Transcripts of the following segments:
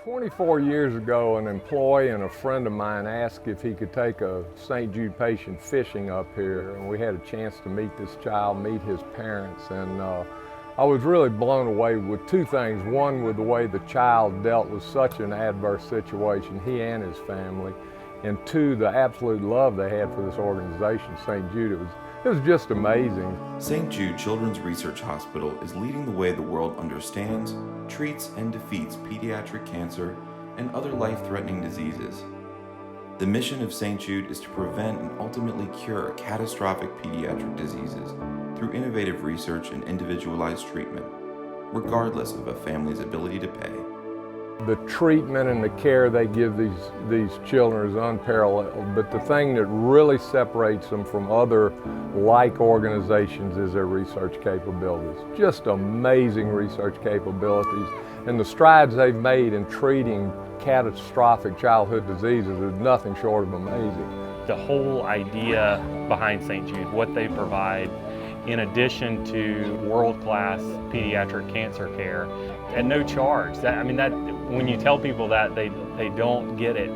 24 years ago, an employee and a friend of mine asked if he could take a St. Jude patient fishing up here, and we had a chance to meet this child, meet his parents, and I was really blown away with two things. One, with the way the child dealt with such an adverse situation, he and his family, and two, the absolute love they had for this organization, St. Jude. It was just amazing. St. Jude Children's Research Hospital is leading the way the world understands, treats, and defeats pediatric cancer and other life-threatening diseases. The mission of St. Jude is to prevent and ultimately cure catastrophic pediatric diseases through innovative research and individualized treatment, regardless of a family's ability to pay. The treatment and the care they give these children is unparalleled, but the thing that really separates them from other like organizations is their research capabilities. Just amazing research capabilities, and the strides they've made in treating catastrophic childhood diseases is nothing short of amazing. The whole idea behind St. Jude, what they provide, in addition to world-class pediatric cancer care at no charge. When you tell people that, they don't get it.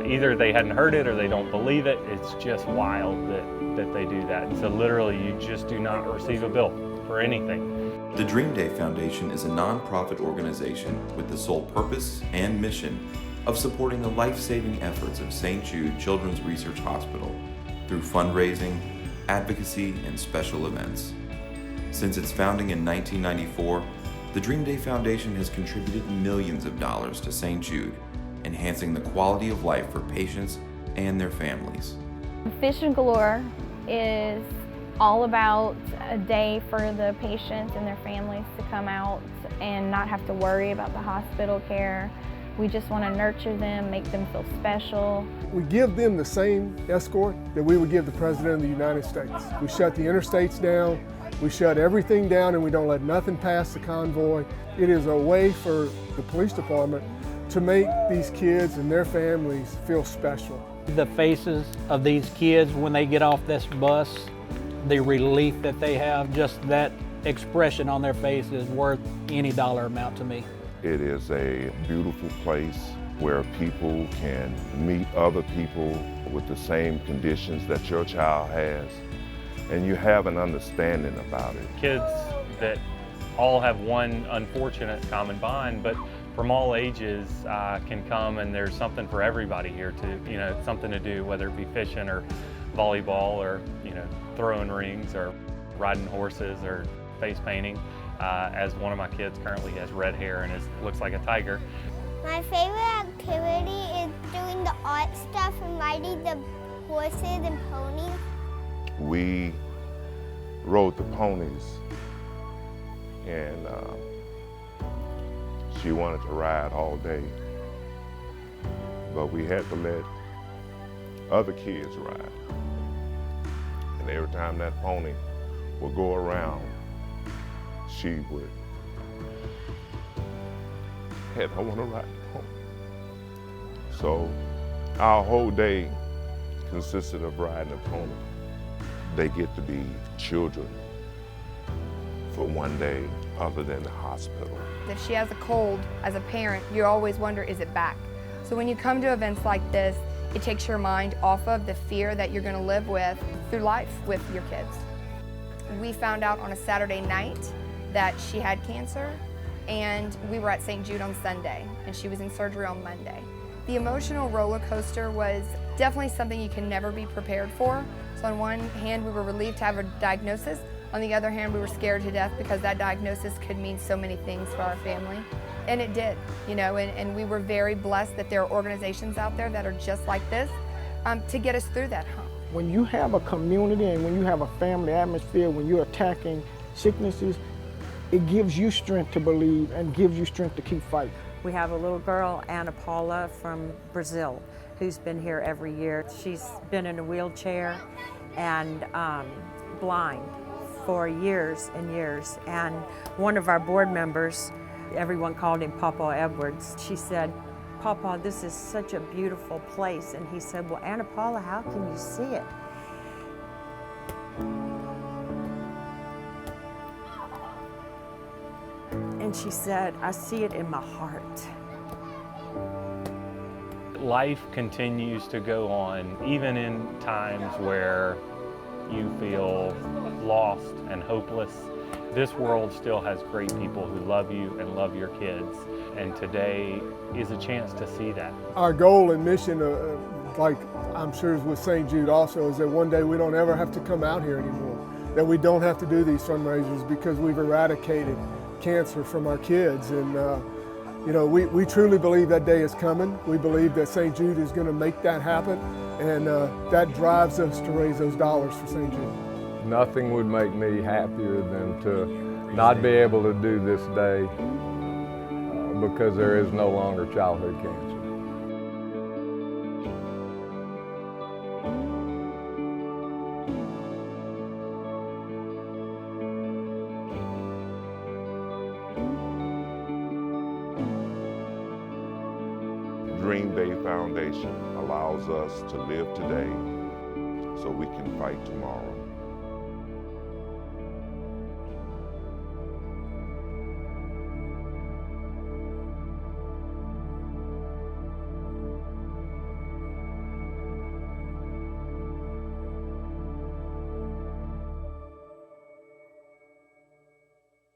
Either they hadn't heard it or they don't believe it. It's just wild that they do that. So literally, you just do not receive a bill for anything. The Dream Day Foundation is a nonprofit organization with the sole purpose and mission of supporting the life-saving efforts of St. Jude Children's Research Hospital through fundraising, advocacy, and special events. Since its founding in 1994, the Dream Day Foundation has contributed millions of dollars to St. Jude, enhancing the quality of life for patients and their families. Fishing Galore is all about a day for the patients and their families to come out and not have to worry about the hospital care. We just want to nurture them, make them feel special. We give them the same escort that we would give the President of the United States. We shut the interstates down, we shut everything down, and we don't let nothing pass the convoy. It is a way for the police department to make these kids and their families feel special. The faces of these kids when they get off this bus, the relief that they have, just that expression on their face is worth any dollar amount to me. It is a beautiful place where people can meet other people with the same conditions that your child has, and you have an understanding about it. Kids that all have one unfortunate common bond, but from all ages can come, and there's something for everybody here to, something to do, whether it be fishing or volleyball or, throwing rings or riding horses or face painting. As one of my kids currently has red hair and looks like a tiger. My favorite activity is doing the art stuff and riding the horses and ponies. We rode the ponies, and she wanted to ride all day, but we had to let other kids ride. And every time that pony would go around, she would, "Hey, I want to ride the pony." So our whole day consisted of riding a pony. They get to be children for one day other than the hospital. If she has a cold, as a parent, you always wonder, is it back? So when you come to events like this, it takes your mind off of the fear that you're going to live with through life with your kids. We found out on a Saturday night that she had cancer, and we were at St. Jude on Sunday, and she was in surgery on Monday. The emotional roller coaster was definitely something you can never be prepared for. So on one hand, we were relieved to have a diagnosis. On the other hand, we were scared to death because that diagnosis could mean so many things for our family. And it did, and we were very blessed that there are organizations out there that are just like this to get us through that hump. When you have a community and when you have a family atmosphere, when you're attacking sicknesses, it gives you strength to believe and gives you strength to keep fighting. We have a little girl, Ana Paula from Brazil, who's been here every year. She's been in a wheelchair and blind for years and years. And one of our board members, everyone called him Papa Edwards, she said, "Papa, this is such a beautiful place." And he said, "Well, Ana Paula, how can you see it?" And she said, "I see it in my heart." life continues to go on, even in times where you feel lost and hopeless. This world still has great people who love you and love your kids, and today is a chance to see that. Our goal and mission, like I'm sure is with St. Jude also, is that one day we don't ever have to come out here anymore, that we don't have to do these fundraisers because we've eradicated cancer from our kids. And you know, we truly believe that day is coming. We believe that St. Jude is going to make that happen, and that drives us to raise those dollars for St. Jude. Nothing would make me happier than to not be able to do this day because there is no longer childhood cancer. Dream Day Foundation allows us to live today so we can fight tomorrow.